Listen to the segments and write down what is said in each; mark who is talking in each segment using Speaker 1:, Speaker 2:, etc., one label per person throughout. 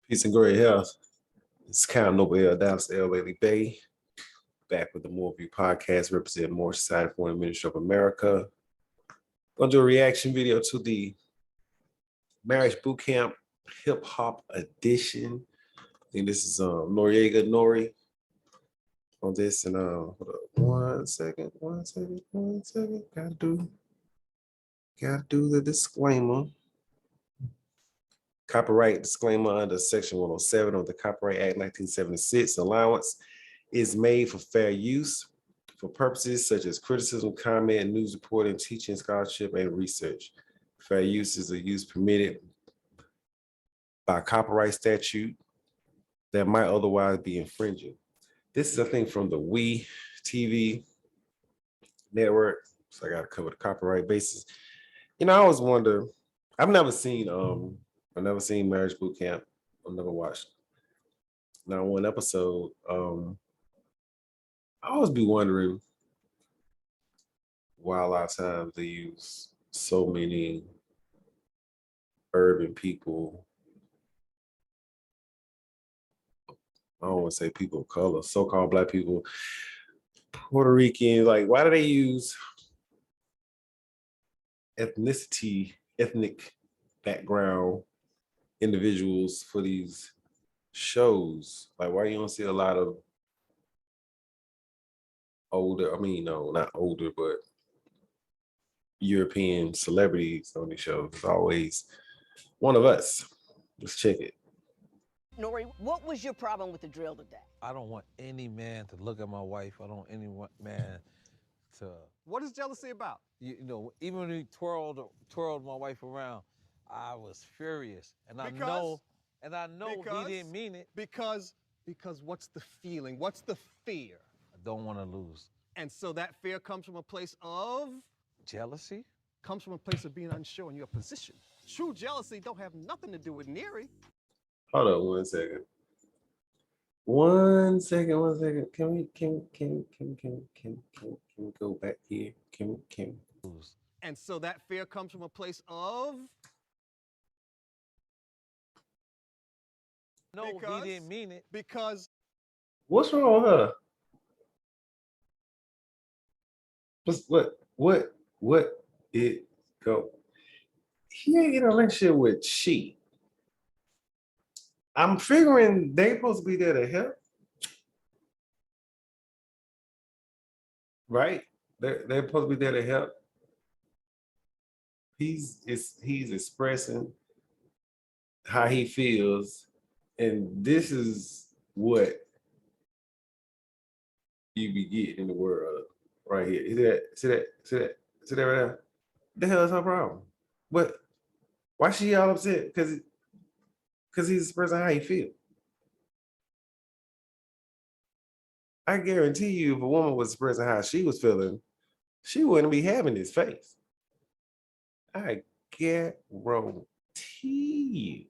Speaker 1: Peace and great health. It's Count Noble Dallas L. Bailey Bay, back with the Moorvue podcast, representing Moorish Society for the Ministry of America. Gonna do a reaction video to the Marriage Boot Camp Hip Hop Edition. I think this is Noriega Nori on this, and hold up, one second. Gotta do the disclaimer. Copyright disclaimer under Section 107 of the Copyright Act 1976. Allowance is made for fair use for purposes such as criticism, comment, news reporting, teaching, scholarship, and research. Fair use is a use permitted by copyright statute that might otherwise be infringing. This is a thing from the We TV network, so I got to cover the copyright basis. You know, I always wonder. I've never seen Marriage Boot Camp. I've never watched not one episode. I always be wondering why a lot of times they use so many urban people. I don't want to say people of color, so-called Black people, Puerto Rican. Like, why do they use ethnic background individuals for these shows? Like, why you don't see a lot of older, not older, but European celebrities on these shows? It's always one of us. Let's check it.
Speaker 2: Nori, what was your problem with the drill today?
Speaker 3: I don't want any man to look at my wife. I don't want any man to...
Speaker 4: What is jealousy about?
Speaker 3: You know, even when he twirled my wife around, I was furious. And I know he didn't mean it.
Speaker 4: Because what's the feeling? What's the fear?
Speaker 3: I don't want to lose.
Speaker 4: And so that fear comes from a place of?
Speaker 3: Jealousy?
Speaker 4: Comes from a place of being unsure in your position. True jealousy don't have nothing to do with Neri.
Speaker 1: Hold on 1 second. 1 second. Can we go back here? Can we?
Speaker 4: And so that fear comes from a place of?
Speaker 3: No, he didn't mean it.
Speaker 4: Because?
Speaker 1: What's wrong with her? What it go? He ain't in a relationship with she. I'm figuring they supposed to be there to help. Right? They're supposed to be there to help. He's expressing how he feels, and this is what you be getting in the world right here. See that right there? The hell is her problem? What? Why she all upset? Because he's expressing how he feels. I guarantee you, if a woman was expressing how she was feeling, she wouldn't be having this face. I guarantee you.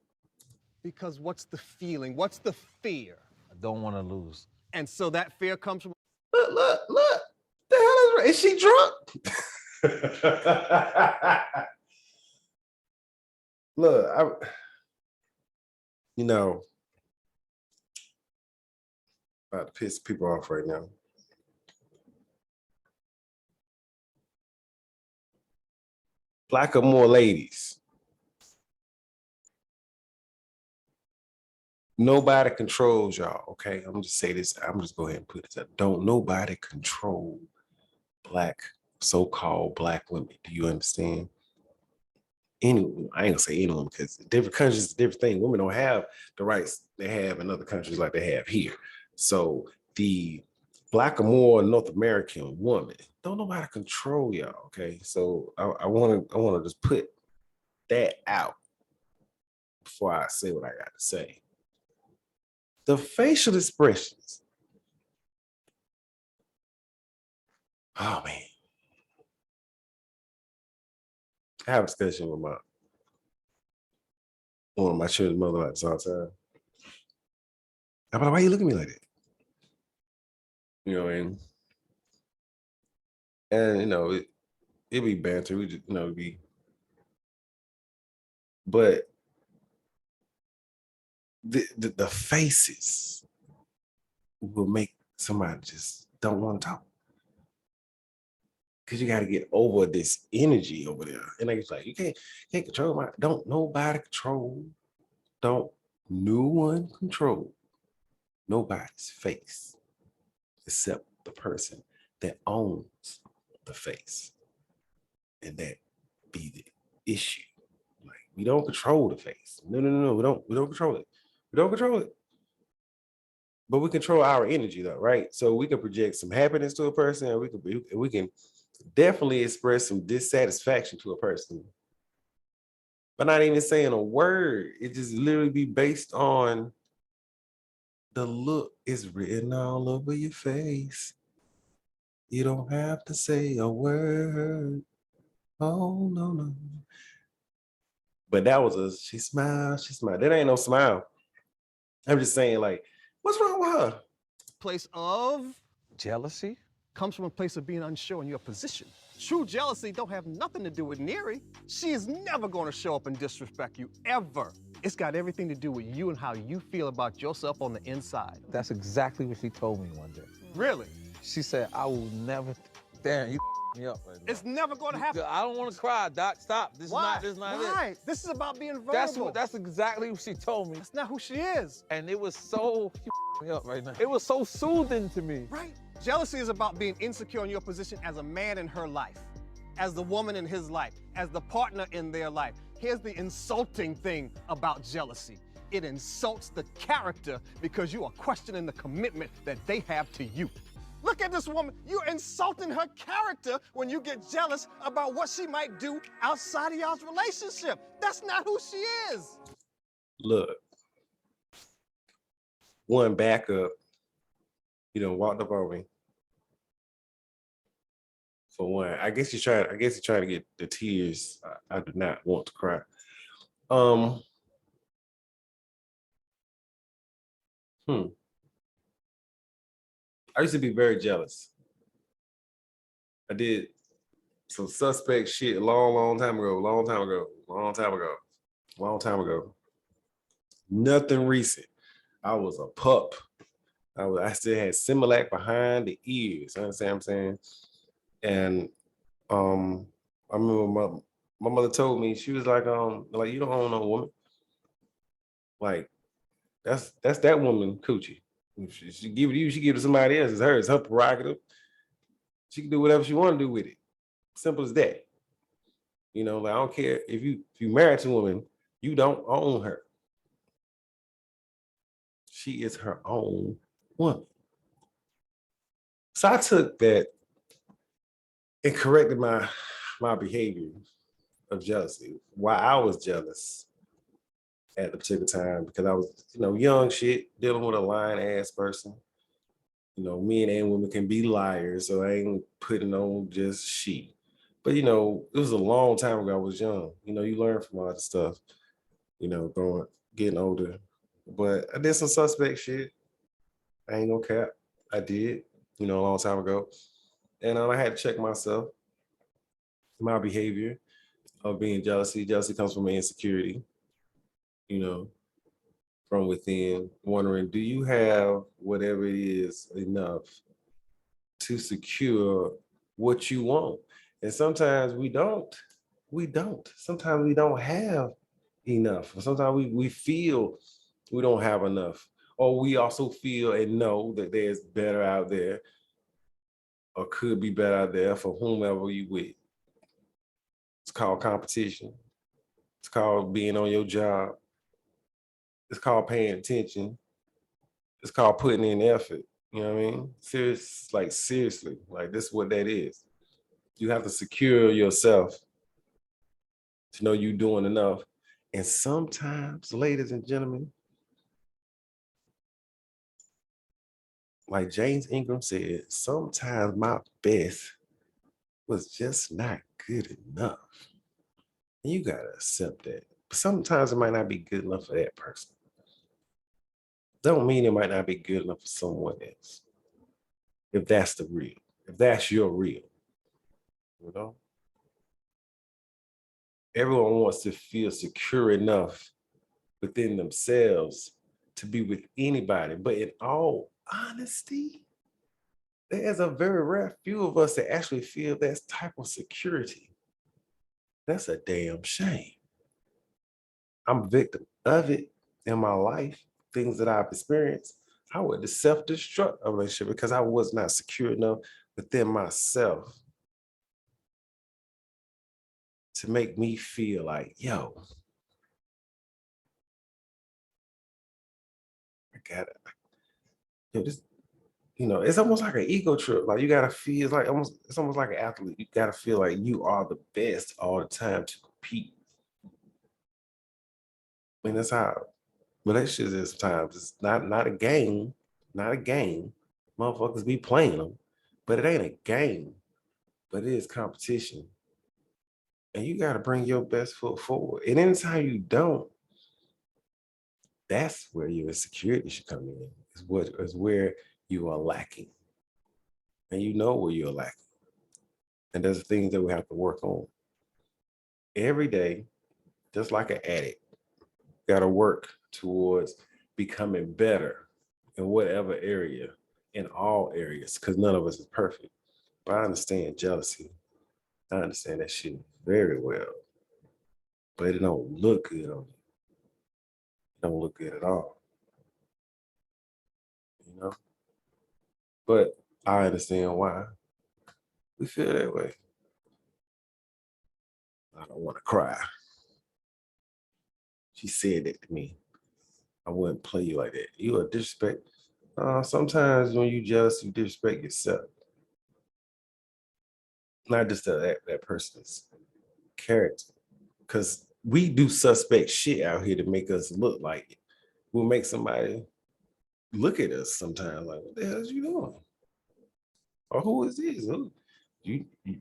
Speaker 4: Because what's the feeling? What's the fear?
Speaker 3: I don't want to lose.
Speaker 4: And so that fear comes from?
Speaker 1: Look. The hell is she drunk? Look, about to piss people off right now. Black or more ladies. Nobody controls y'all, okay? I'm just say this. I'm just go ahead and put this up. Don't nobody control Black, so-called Black women. Do you understand? Anyone, I ain't gonna say anyone, because different countries is a different thing. Women don't have the rights they have in other countries like they have here. So the Black or more North American woman, don't nobody control y'all, okay? So I wanna just put that out before I say what I got to say. The facial expressions. Oh man. I have a discussion with one of my children's mother like this all the time. I'm like, why you looking at me like that? You know what I mean? And it be banter. We just, be. But the faces will make somebody just don't want to talk. Because you got to get over this energy over there. And it's like, you can't control don't nobody control. Don't no one control nobody's face except the person that owns the face. And that be the issue. Like, we don't control the face. No. We don't control it. We don't control it. But we control our energy though, right? So we can project some happiness to a person, and we can definitely express some dissatisfaction to a person, but not even saying a word. It just literally be based on the look is written all over your face. You don't have to say a word. Oh, no. But that was she smiled. That ain't no smile. I'm just saying, like, what's wrong with her?
Speaker 4: Place of
Speaker 3: Jealousy?
Speaker 4: comes from a place of being unsure in your position. True jealousy don't have nothing to do with Neri. She is never going to show up and disrespect you, ever. It's got everything to do with you and how you feel about yourself on the inside.
Speaker 3: That's exactly what she told me one day.
Speaker 4: Really?
Speaker 3: She said, I will never, damn, you me up right now.
Speaker 4: It's never going to happen.
Speaker 3: I don't want to cry, Doc, stop.
Speaker 4: Why?
Speaker 3: This is not
Speaker 4: Why?
Speaker 3: it.
Speaker 4: This is about being vulnerable.
Speaker 3: That's exactly what she told me.
Speaker 4: That's not who she is.
Speaker 3: And it was so, me up right now. It was so soothing to me.
Speaker 4: Right? Jealousy is about being insecure in your position as a man in her life, as the woman in his life, as the partner in their life. Here's the insulting thing about jealousy. It insults the character because you are questioning the commitment that they have to you. Look at this woman. You're insulting her character when you get jealous about what she might do outside of y'all's relationship. That's not who she is.
Speaker 1: Look, one backup, walked up on me. For one, I guess he's trying to get the tears. I do not want to cry. I used to be very jealous. I did some suspect shit a long time ago. Nothing recent. I was a pup. I still had Similac behind the ears. You understand what I'm saying? And I remember my mother told me, she was like, you don't own no woman. Like, that's that woman coochie. If she give it to you, she give it to somebody else. It's hers. It's her prerogative. She can do whatever she want to do with it. Simple as that. I don't care if you married to a woman, you don't own her. She is her own woman. So I took that and corrected my behavior of jealousy. Why I was jealous at the particular time, because I was, young shit, dealing with a lying ass person. Men and women can be liars, so I ain't putting on just she. But it was a long time ago. I was young. You learn from all that stuff, getting older. But I did some suspect shit. I ain't gonna cap. I did, a long time ago. And I had to check myself, my behavior of being jealousy. Jealousy comes from insecurity, from within, wondering, do you have whatever it is enough to secure what you want? And sometimes we don't. Sometimes we don't have enough. Sometimes we feel we don't have enough. Or we also feel and know that there's better out there, or could be better out there for whomever you with. It's called competition. It's called being on your job. It's called paying attention. It's called putting in effort. You know what I mean? Seriously, like this is what that is. You have to secure yourself to know you're doing enough. And sometimes, ladies and gentlemen, like James Ingram said, sometimes my best was just not good enough. And you gotta accept that. Sometimes it might not be good enough for that person. Don't mean it might not be good enough for someone else. If that's the real, if that's your real, Everyone wants to feel secure enough within themselves to be with anybody. But in all honesty, there's a very rare few of us that actually feel that type of security. That's a damn shame. I'm a victim of it in my life, things that I've experienced. I would self-destruct a relationship because I was not secure enough within myself to make me feel like, yo, I got it. Yo, this, it's almost like an ego trip. Like you gotta feel like it's almost like an athlete. You gotta feel like you are the best all the time to compete. I mean, that's how relationships is sometimes. It's not a game, not a game. Motherfuckers be playing them, but it ain't a game, but it is competition. And you gotta bring your best foot forward. And anytime you don't, that's where your insecurity should come in. Is where you are lacking. And you know where you're lacking. And there's things that we have to work on. Every day, just like an addict, gotta work towards becoming better in whatever area, in all areas, because none of us is perfect. But I understand jealousy. I understand that shit very well. But it don't look good on you. It don't look good at all. But I understand why we feel that way. I don't want to cry. She said that to me. I wouldn't play you like that. You are disrespect. Sometimes when you jealous, you disrespect yourself. Not just that person's character. Because we do suspect shit out here to make us look like it. We'll make somebody look at us sometimes like, what the hell is you doing? Or who is this?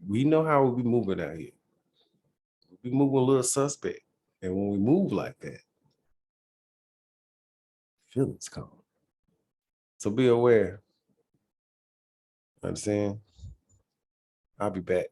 Speaker 1: We know how we be moving out here. We move a little suspect. And when we move like that, feelings come. So be aware. Understand? I'll be back.